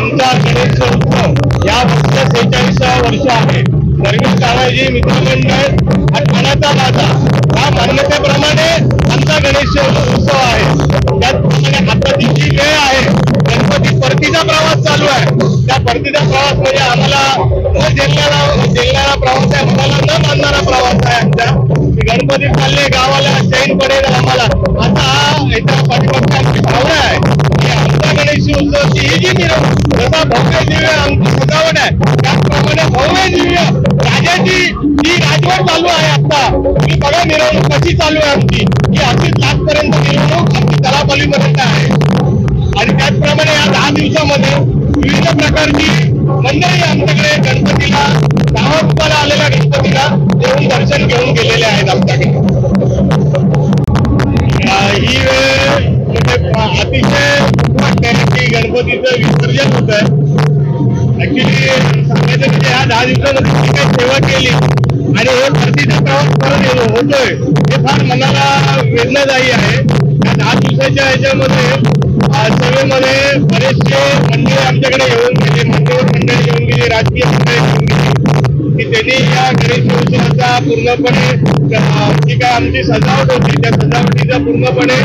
आमचा गणेशोत्सव या वर्षाचा 46वा वर्ष आहे। सर्व तानाजी मित्रमंडळ हा ठाण्याचा राजा या मान्यतेप्रमाणे आमचा गणेशोत्सव आहे। त्याचप्रमाणे आताची जी वेळ आहे, गणपती परतीचा प्रवास चालू आहे। त्या परतीचा प्रवास म्हणजे आम्हाला न झेलणारा प्रवास आहे, आम्हाला न मानणारा प्रवास आहे आमचा। गणपती चालले गावाला चैन पडेल आम्हाला, आता याच्या पाठीमागची आमची भावना आहे की आमचा गणेशोत्सवाची ही जी मिरवणूक जसा भव्य दिव्य आमची सजावट आहे, त्याचप्रमाणे भव्य दिव्य राजाची जी राजवट चालू आहे। आता तुम्ही बघा मिरवणूक कशी चालू आहे आमची, ही अशीच लास्टपर्यंत मिरवणूक आमची तलापलीपर्यंत आहे। आणि त्याचप्रमाणे या 10 दिवसामध्ये विविध प्रकारची मंडळी आमच्याकडे गणपतीला 10 रूपाला आलेल्या गणपतीला येऊन दर्शन घेऊन गेलेले आहेत आमच्याकडे। ही वेळ अतिशय वाटते की गणपतीचं विसर्जन होत आहे। ऍक्च्युली सांगायचं म्हणजे ह्या 10 दिवसामध्ये जी काही सेवा केली आणि हे परतीचा प्रवास परत होतोय हे फार मनाला वेदनादायी आहे। या 10 दिवसाच्या ह्याच्यामध्ये सेवेमध्ये बरेचसे मंडळी आमच्याकडे येऊन गेले, मान्यवर मंडळी येऊन गेली, राजकीय मंडळी येऊन गेली की त्यांनी या गणेशोत्सवाचा पूर्णपणे जी काय आमची सजावट होती त्या सजावटीचा पूर्णपणे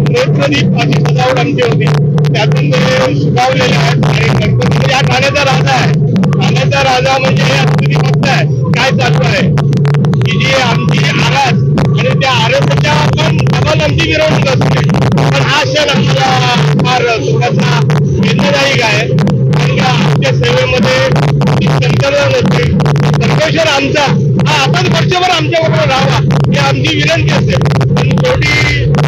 नेत्रदीप अशी सजावट आमची होती, त्यातून ते सुखावलेले आहेत। आणि गणपती म्हणजे हा ठाण्याचा राजा आहे। ठाण्याचा राजा म्हणजे हे अगदी फक्त आहे काय चालू आहे की जी आमची आरास आणि त्या आरसाच्या पण डबल आमची मिरवणूक असते। पण हा क्षण आम्हाला फार थोडासा वेदनादायक आहे, कारण का आमच्या सेवेमध्ये संतरण होते, संतोषर आमचा हा आपण वर्षभर आमच्याबरोबर राहावा ही आमची विनंती असते। पण शेवटी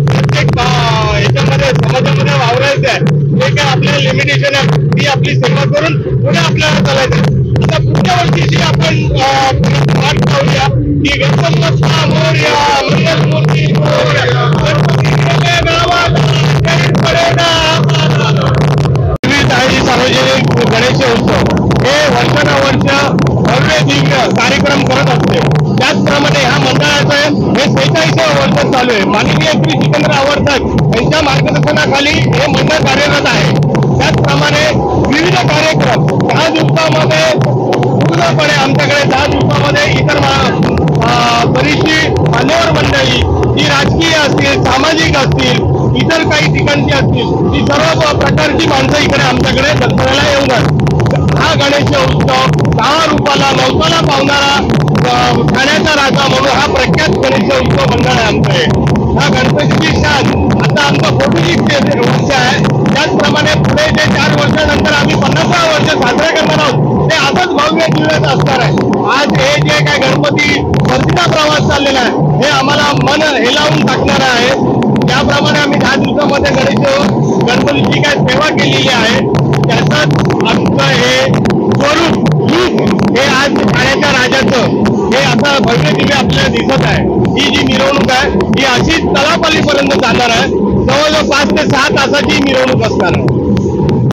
प्रत्येक याच्यामध्ये समाजामध्ये वावरायचं आहे, जे काय आपल्याला लिमिटेशन आहे ती आपली सेवा करून पुढे आपल्याला चालायचं। आता पुढच्या वर्षीची आपण वाट पाहूया की गणपती बाप्पा मोरया, मंगलमूर्ती मोरया, गणपती सार्वजनिक गणेशोत्सव हे वर्षानुवर्ष भव्य दिव्य कार्यक्रम करत असते। त्याचप्रमाणे ह्या मंडळाचं हे 46वे वर्ष चालू आहे। माननीय श्री जितेंद्र आवर्तक यांच्या मार्गदर्शनाखाली हे मंडळ कार्यरत आहे। त्याचप्रमाणे विविध कार्यक्रम 10 दिवसामध्ये पूर्णपणे आमच्याकडे 10 दिवसामध्ये इतर बरीचशी मान्यवर मंडळी जी राजकीय असतील, सामाजिक असतील, इतर काही ठिकाणची असतील, ही सर्व प्रकारची माणसं इकडे आमच्याकडे दर्शनाला येऊन हा गणेशोत्सव 10 रूपाला 9 पावणारा ठाण्याचा राजा म्हणून हा प्रख्यात गणेशोत्सव मंडळ आहे आमचे। हा गणपतीची शान आता आमचा 40 वर्ष आहे। त्याचप्रमाणे पुढे जे 4 वर्षानंतर आम्ही 50वा वर्ष साजरा करणार आहोत ते असंच भव्य दिव्याचं असणार आहे। आज हे जे काय गणपती परतीचा प्रवास चाललेला आहे हे आम्हाला मन हेलावून टाकणार आहे। त्याप्रमाणे आम्ही 10 दिवसामध्ये गणपतीची काय सेवा केलेली आहे त्याचंच आमचं हे स्वरूप हे आज ठाण्याच्या राजाचं हे आता भव्य दिव्य आपल्याला दिसत आहे। ही जी मिरवणूक आहे ही अशीच तलापलीपर्यंत जाणार आहे। जवळजवळ 5 ते 6 तासाची मिरवणूक असणार आहे।